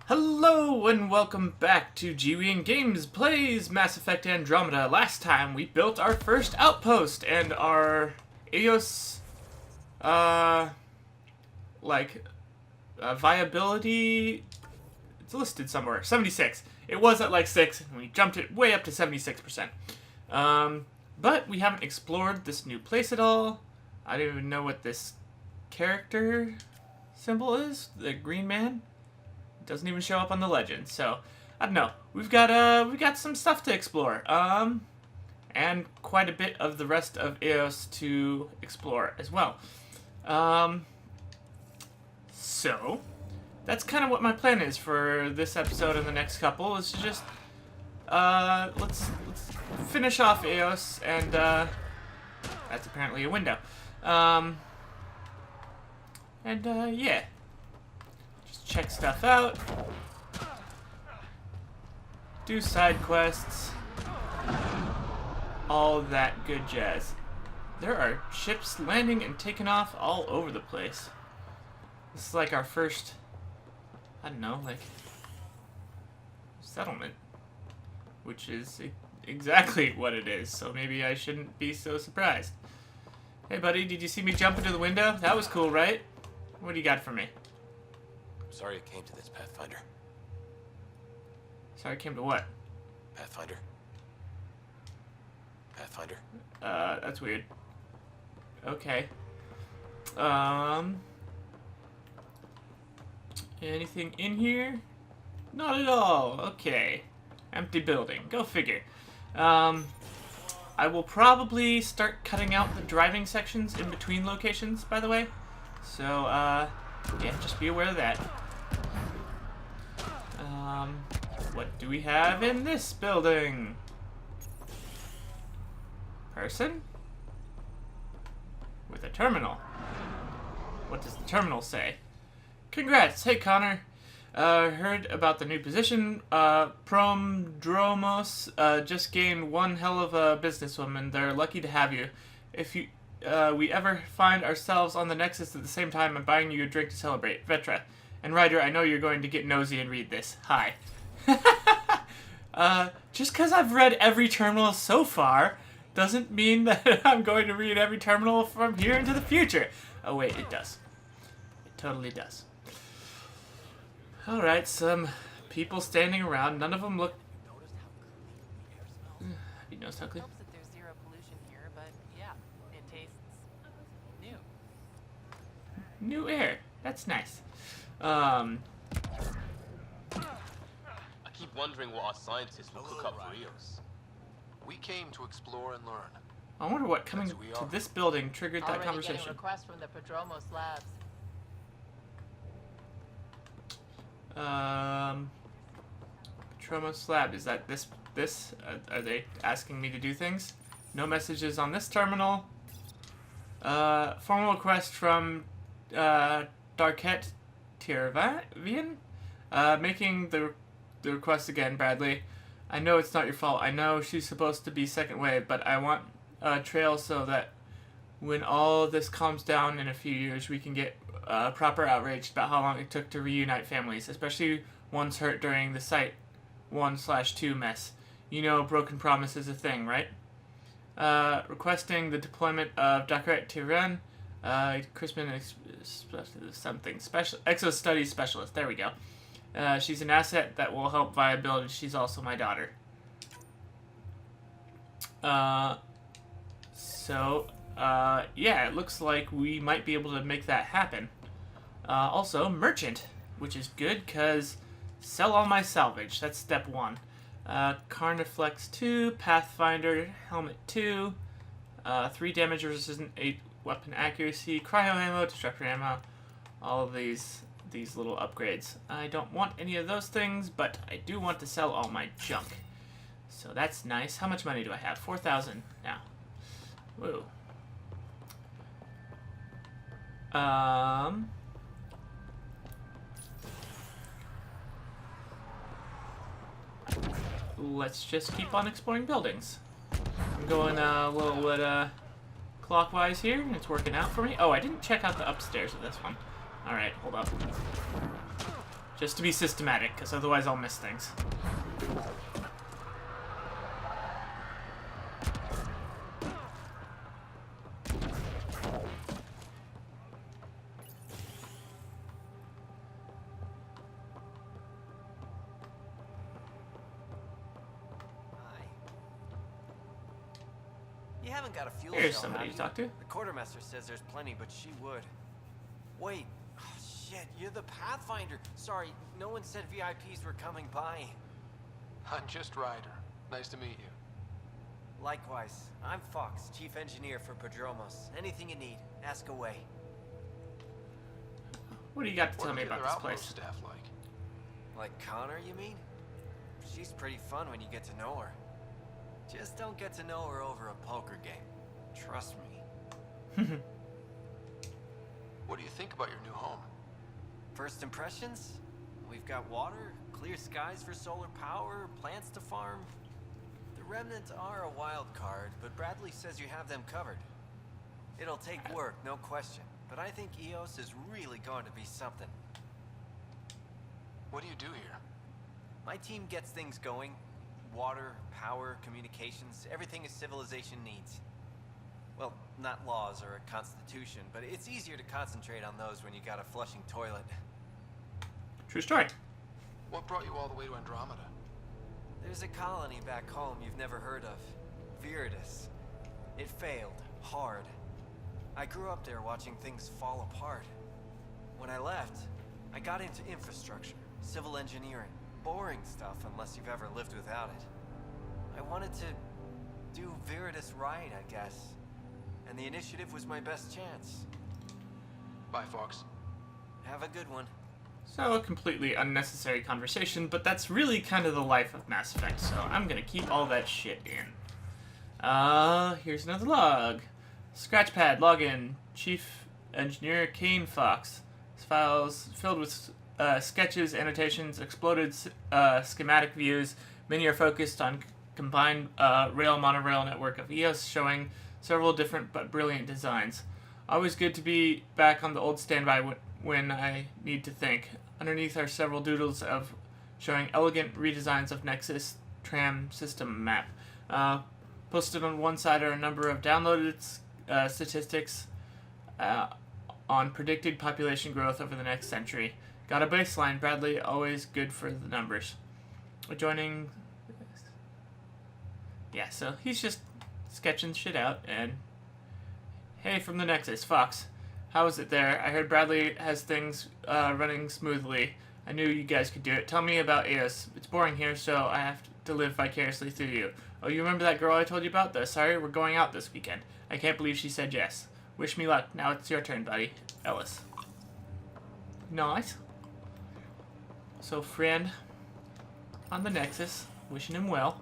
Hello and welcome back to Gewian Games Plays Mass Effect Andromeda. Last time we built our first outpost and our EOS, viability, it's listed somewhere, 76. It was at like 6 and we jumped it way up to 76%. But we haven't explored this new place at all. I don't even know what this character symbol is, the green man. Doesn't even show up on the legend, so I don't know. We've got some stuff to explore, and quite a bit of the rest of EOS to explore as well. So that's kind of what my plan is for this episode and the next couple. Is to just let's finish off EOS, and that's apparently a window. Yeah. Check stuff out, do side quests, all that good jazz. There are ships landing and taking off all over the place. This is like our first, I don't know, like, settlement, which is exactly what it is, so maybe I shouldn't be so surprised. Hey buddy, did you see me jump into the window? That was cool, right? What do you got for me? Sorry it came to this, Pathfinder. Sorry, it came to what? Pathfinder. Pathfinder. That's weird. Okay. Anything in here? Not at all. Okay. Empty building. Go figure. I will probably start cutting out the driving sections in between locations, by the way. So, yeah, just be aware of that. What do we have in this building? Person? With a terminal. What does the terminal say? Congrats! Hey Connor! Heard about the new position. Pandromos just gained one hell of a businesswoman. They're lucky to have you. If we ever find ourselves on the Nexus at the same time, I'm buying you a drink to celebrate. Vetra. And Ryder, I know you're going to get nosy and read this. Hi. Just because I've read every terminal so far doesn't mean that I'm going to read every terminal from here into the future. Oh wait, it does. It totally does. Alright, some people standing around. None of them look... Have you noticed how clean? Helps that there's zero pollution here, but yeah, it tastes new. New air. That's nice. I keep wondering what our scientists will cook up for EOS. We came to explore and learn. I wonder what coming That's who we to are. this building triggered that Already getting conversation. requests from the Pandromos labs. Pandromos lab. Is that this? Are they asking me to do things? No messages on this terminal. Formal request from Darket Tiravian. Making the request again, Bradley. I know it's not your fault. I know she's supposed to be second wave, but I want a trail so that when all this calms down in a few years, we can get proper outraged about how long it took to reunite families, especially ones hurt during the Site 1/2 mess. You know, broken promise is a thing, right? Requesting the deployment of Dr. Tiran, Crispin, something special, Exo Studies Specialist. There we go. She's an asset that will help viability. She's also my daughter. Yeah, it looks like we might be able to make that happen. Also, merchant, which is good because sell all my salvage. That's step 1. Carniflex 2, Pathfinder, Helmet 2, 3 damage resistant, 8 weapon accuracy, cryo ammo, disruptor ammo, all of these little upgrades. I don't want any of those things, but I do want to sell all my junk. So that's nice. How much money do I have? 4,000 now. Woo. Let's just keep on exploring buildings. I'm going a little bit clockwise here, and it's working out for me. Oh, I didn't check out the upstairs of this one. Alright, hold up. Just to be systematic, because otherwise I'll miss things. You haven't got a fuel Here's cell, somebody have to you? talk to. The quartermaster says there's plenty, but she would. Wait. Oh, shit, you're the Pathfinder. Sorry, no one said VIPs were coming by. I'm just Ryder. Nice to meet you. Likewise. I'm Fox, chief engineer for Pandromos. Anything you need, ask away. What do you got to tell What me are the about other this outpost place? staff like? Like Connor, you mean? She's pretty fun when you get to know her. Just don't get to know her over a poker game. Trust me. What do you think about your new home? First impressions? We've got water, clear skies for solar power, plants to farm. The remnants are a wild card, but Bradley says you have them covered. It'll take work, no question, but I think EOS is really going to be something. What do you do here? My team gets things going. Water, power, communications, everything a civilization needs. Well, not laws or a constitution, but it's easier to concentrate on those when you got a flushing toilet. True story. What brought you all the way to Andromeda? There's a colony back home you've never heard of. Viridis. It failed. Hard. I grew up there watching things fall apart. When I left, I got into infrastructure, civil engineering. Boring stuff unless you've ever lived without it. I wanted to do Viridis right, I guess. And the initiative was my best chance. Bye, Fox. Have a good one. So, a completely unnecessary conversation, but that's really kind of the life of Mass Effect, so I'm gonna keep all that shit in. Here's another log. Scratchpad, login, Chief Engineer Kane Fox. This file's filled with sketches, annotations, exploded schematic views. Many are focused on combined rail monorail network of EOS, showing several different but brilliant designs. Always good to be back on the old standby when I need to think. Underneath are several doodles of showing elegant redesigns of Nexus tram system map. Posted on one side are a number of downloaded statistics on predicted population growth over the next century. Got a baseline, Bradley, always good for the numbers. Joining... Yeah, so he's just sketching shit out, and... Hey, from the Nexus, Fox. How is it there? I heard Bradley has things running smoothly. I knew you guys could do it. Tell me about EOS. It's boring here, so I have to live vicariously through you. Oh, you remember that girl I told you about? Sorry, we're going out this weekend. I can't believe she said yes. Wish me luck. Now it's your turn, buddy. Ellis. Nice. So, friend on the Nexus, wishing him well.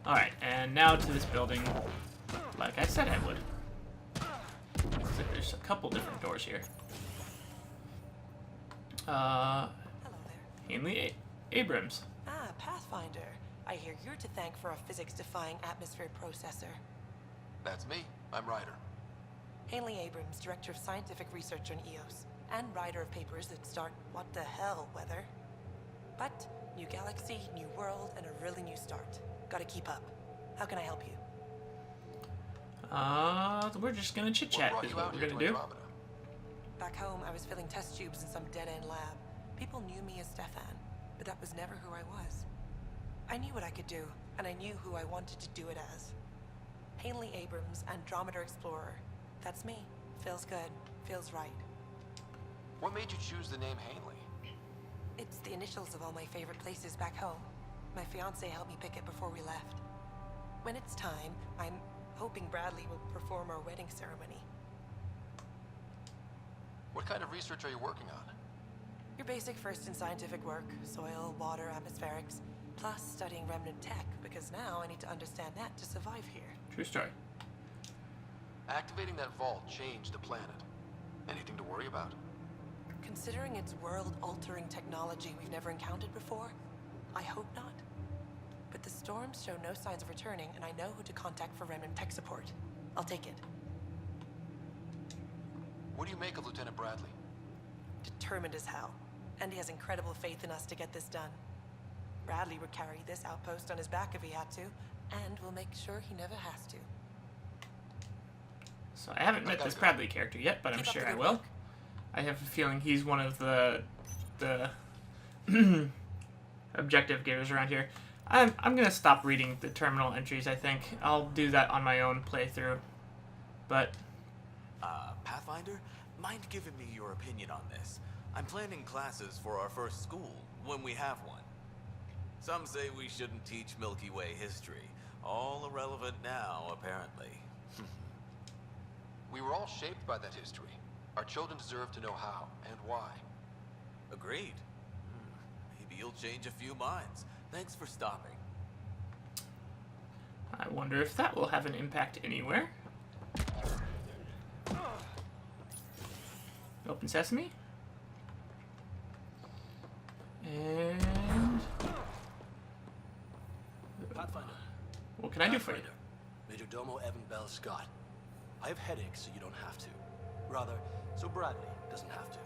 Alright, and now to this building, like I said I would. Looks like there's a couple different doors here. Hello there. Hanley Abrams. Ah, Pathfinder. I hear you're to thank for a physics-defying atmosphere processor. That's me. I'm Ryder. Hanley Abrams, Director of Scientific Research on EOS, and writer of papers that start what the hell weather. But, new galaxy, new world, and a really new start. Gotta keep up. How can I help you? We're just gonna chit-chat What is brought what you we're out gonna here do. to Andromeda? Back home, I was filling test tubes in some dead-end lab. People knew me as Stefan, but that was never who I was. I knew what I could do, and I knew who I wanted to do it as. Hanley Abrams, Andromeda Explorer. That's me. Feels good. Feels right. What made you choose the name Hanley? It's the initials of all my favorite places back home. My fiancé helped me pick it before we left. When it's time, I'm hoping Bradley will perform our wedding ceremony. What kind of research are you working on? Your basic first in scientific work, soil, water, atmospherics, plus studying remnant tech, because now I need to understand that to survive here. True story. Activating that vault changed the planet. Anything to worry about? Considering it's world-altering technology we've never encountered before, I hope not. But the storms show no signs of returning, and I know who to contact for remnant tech support. I'll take it. What do you make of Lieutenant Bradley? determined as hell, and he has incredible faith in us to get this done. Bradley would carry this outpost on his back if he had to, and we'll make sure he never has to. So I haven't met this Bradley character yet, but I'm Keep up sure the I good will. work. I have a feeling he's one of the objective givers around here. I'm gonna stop reading the terminal entries. I think I'll do that on my own playthrough. But Pathfinder, mind giving me your opinion on this? I'm planning classes for our first school, when we have one. Some say we shouldn't teach Milky Way history. All irrelevant now, apparently. We were all shaped by that history. Our children deserve to know how and why. Agreed. Maybe you'll change a few minds. Thanks for stopping. I wonder if that will have an impact anywhere. Open sesame. And Pathfinder. what can I do for you? Major Domo Evan Bell Scott. I have headaches, so you don't have to. Rather, so Bradley doesn't have to.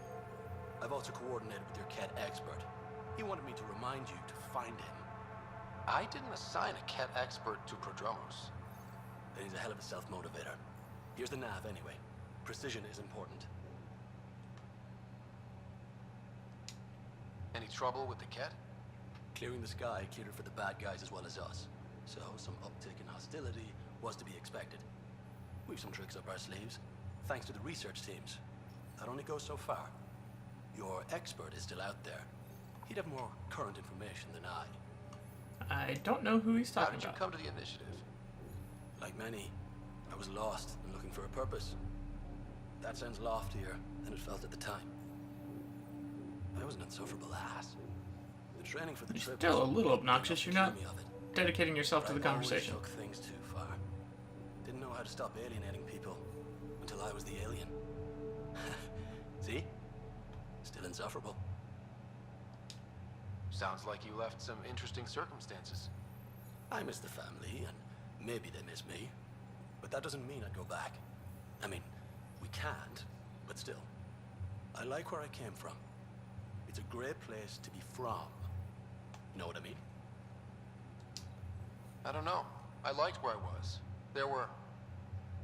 I've also coordinated with your Ket expert. He wanted me to remind you to find him. I didn't assign a Ket expert to Pandromos. Then he's a hell of a self-motivator. Here's the nav anyway. Precision is important. Any trouble with the Ket? Clearing the sky cleared it for the bad guys as well as us. So some uptick in hostility was to be expected. We've some tricks up our sleeves, thanks to the research teams. That only goes so far. Your expert is still out there. He'd have more current information than I. I don't know who he's How talking did you about. come to the initiative? Like many, I was lost and looking for a purpose. That sounds loftier than it felt at the time. I was an insufferable ass. The training for the You're trip still was a little obnoxious. You're not me of it. dedicating yourself to the But I always conversation. took things too far. Didn't know how to stop alienating people until I was the alien. See? Still insufferable. Sounds like you left some interesting circumstances. I miss the family, and maybe they miss me. But that doesn't mean I'd go back. I mean, we can't, but still. I like where I came from. It's a great place to be from. You know what I mean? I don't know. I liked where I was. There were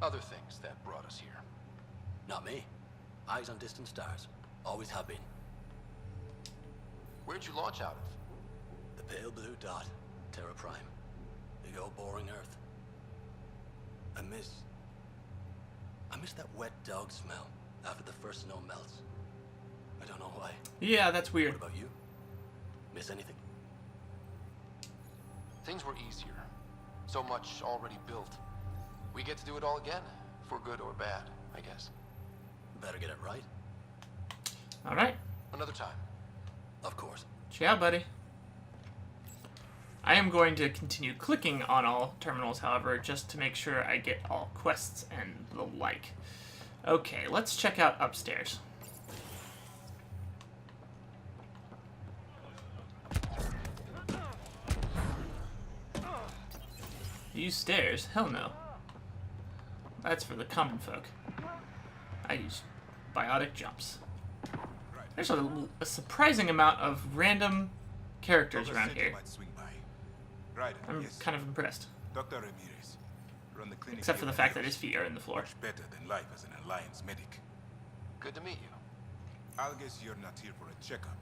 other things that brought us here. Not me. Eyes on distant stars. Always have been. Where'd you launch out of? The pale blue dot. Terra Prime. Big old boring Earth. I miss that wet dog smell after the first snow melts. I don't know why. Yeah, that's weird. What about you? Miss anything? Things were easier. So much already built. We get to do it all again, for good or bad, I guess. Better get it right. All right. Another time. Of course. Ciao, buddy. I am going to continue clicking on all terminals, however, just to make sure I get all quests and the like. Okay, let's check out upstairs. Use stairs? Hell no. That's for the common folk. I use biotic jumps. There's a surprising amount of random characters around here. Right, I'm yes. kind of impressed. Dr. Ramirez. Run the clinic Except for here the in fact that his Rio. feet are in the floor. Much better than life as an Alliance medic. Good to meet you. I'll guess you're not here for a checkup.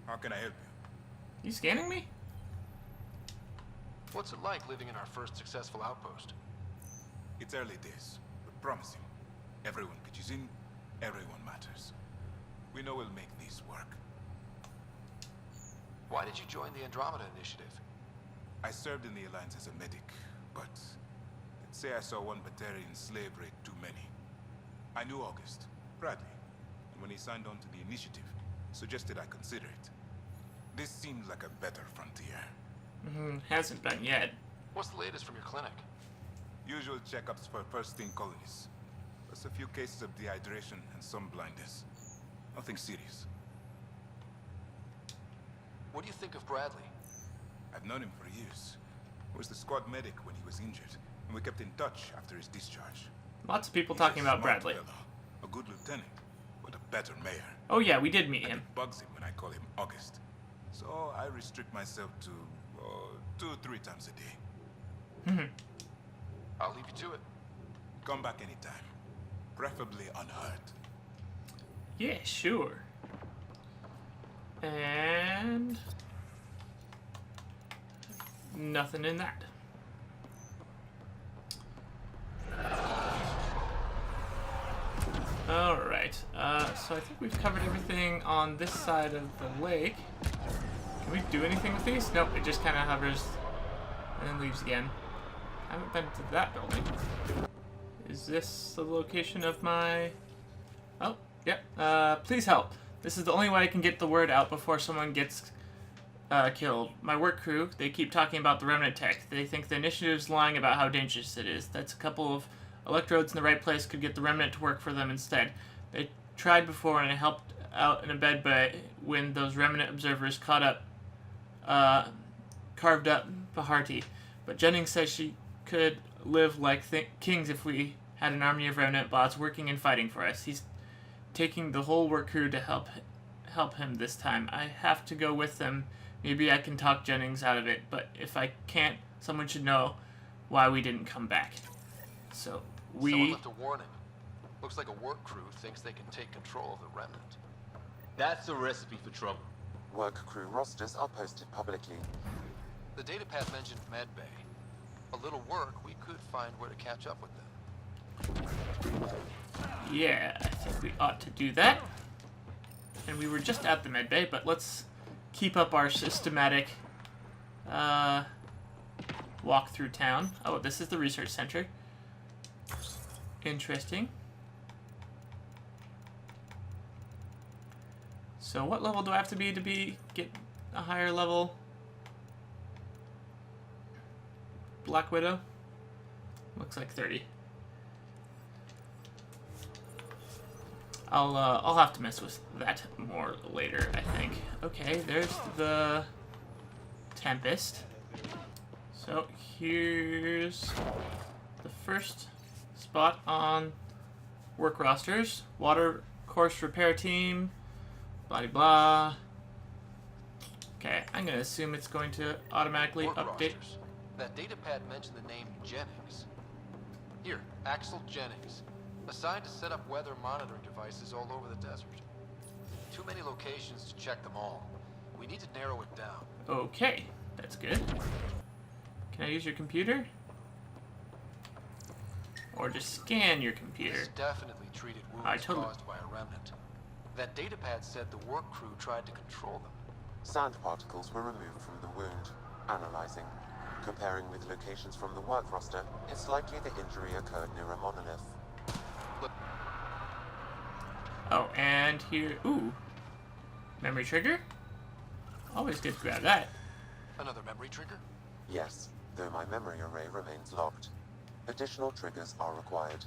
How can I help you? You scanning me? What's it like living in our first successful outpost? It's early days, but promising. Everyone pitches in, everyone matters. We know we'll make this work. Why did you join the Andromeda initiative? I served in the Alliance as a medic, but let's say I saw one Batarian slave raid too many. I knew August, Bradley, and when he signed on to the initiative, suggested I consider it. This seems like a better frontier. Hasn't been yet. What's the latest from your clinic? Usual checkups for first-in colonies. Plus a few cases of dehydration and some blindness. Nothing serious. What do you think of Bradley? I've known him for years. He was the squad medic when he was injured, and we kept in touch after his discharge. Lots of people He's talking a about smart Bradley. fellow, a good lieutenant, but a better mayor. Oh yeah, we did meet And him. it bugs him when I call him August. So I restrict myself to 2-3 times a day. I'll leave you to it. Come back anytime. Preferably unhurt. Yeah, sure. And nothing in that. Alright, so I think we've covered everything on this side of the lake. Can we do anything with these? Nope, it just kind of hovers and then leaves again. I haven't been to that building. Is this the location of my... Oh, yep. Please help. This is the only way I can get the word out before someone gets killed. My work crew, they keep talking about the remnant tech. They think the initiative's lying about how dangerous it is. That's a couple of electrodes in the right place could get the remnant to work for them instead. They tried before and it helped out in a bed, but when those remnant observers caught up, carved up Baharti. But Jennings says she could live like kings if we had an army of remnant bots working and fighting for us. He's taking the whole work crew to help him this time. I have to go with them. Maybe I can talk Jennings out of it, but if I can't, someone should know why we didn't come back. So Someone left a warning. Looks like a work crew thinks they can take control of the remnant. That's a recipe for trouble. Work crew rosters are posted publicly. The datapad mentioned medbay. A little work, we could find where to catch up with them. Yeah, I think we ought to do that. And we were just at the medbay, but let's keep up our systematic walk through town. Oh, this is the research center. Interesting. So what level do I have to be get a higher level Black Widow? Looks like 30. I'll have to mess with that more later, I think. Okay, there's the Tempest. So here's the first spot on work rosters. Water course repair team. Blah blah. Okay, I'm gonna assume it's going to automatically Work update. rosters. That datapad mentioned the name Jennings. Here, Axel Jennings. Assigned to set up weather monitoring devices all over the desert. Too many locations to check them all. We need to narrow it down. Okay, that's good. Can I use your computer? Or just scan your computer? This definitely treated wounds caused by a remnant. That datapad said the work crew tried to control them. Sand particles were removed from the wound. Analyzing. Comparing with locations from the work roster, it's likely the injury occurred near a monolith. Oh, and here, ooh, memory trigger? Always good to grab that. Another memory trigger? Yes, though my memory array remains locked. Additional triggers are required.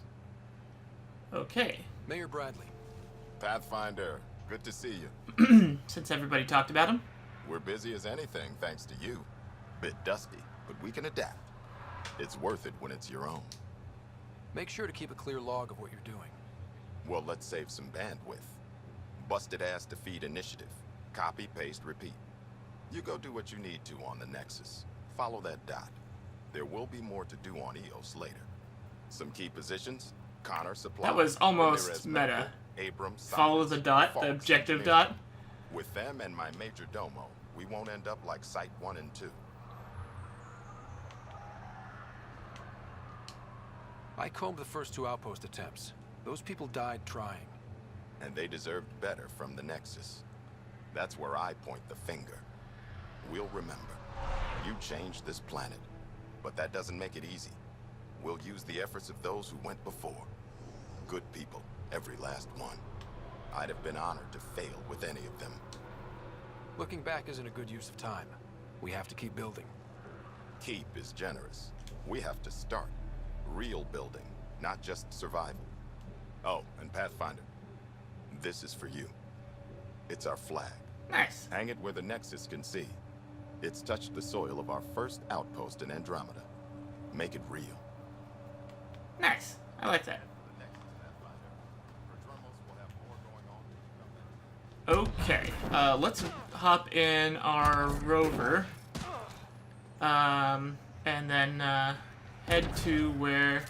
Okay, Mayor Bradley. Pathfinder, good to see you. since everybody talked about him. We're busy as anything thanks to you. Bit dusty, but we can adapt. It's worth it when it's your own. Make sure to keep a clear log of what you're doing. Well, let's save some bandwidth. Busted ass defeat initiative. Copy, paste, repeat. You go do what you need to on the Nexus. Follow that dot. There will be more to do on EOS later. Some key positions, Connor Supply. That was almost Ramirez meta. Medical, Abrams, Follow Science, the dot, Falks, the objective Engineering. dot. With them and my major domo, we won't end up like Site 1 and 2. I combed the first 2 outpost attempts. Those people died trying. And they deserved better from the Nexus. That's where I point the finger. We'll remember. You changed this planet. But that doesn't make it easy. We'll use the efforts of those who went before. Good people, every last one. I'd have been honored to fail with any of them. Looking back isn't a good use of time. We have to keep building. Keep is generous. We have to start. Real building, not just survival. Oh, and Pathfinder, this is for you. It's our flag. Nice. Hang it where the Nexus can see. It's touched the soil of our first outpost in Andromeda. Make it real. Nice. I like that. The Nexus, Pathfinder. Pandromos will have more going on Okay, let's hop in our rover, and then head to where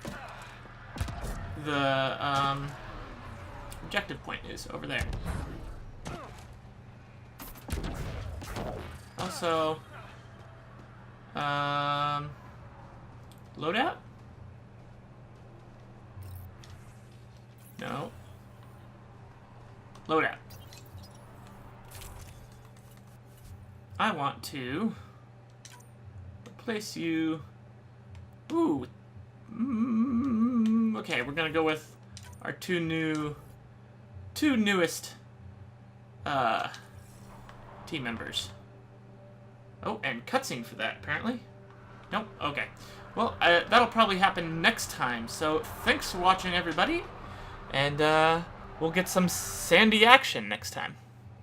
the objective point is, over there. Also, loadout? No. Loadout. I want to replace you. Ooh. Okay, we're gonna go with our two newest team members. Oh, and cutscene for that, apparently. Nope, okay. Well, that'll probably happen next time, so thanks for watching, everybody, and we'll get some sandy action next time.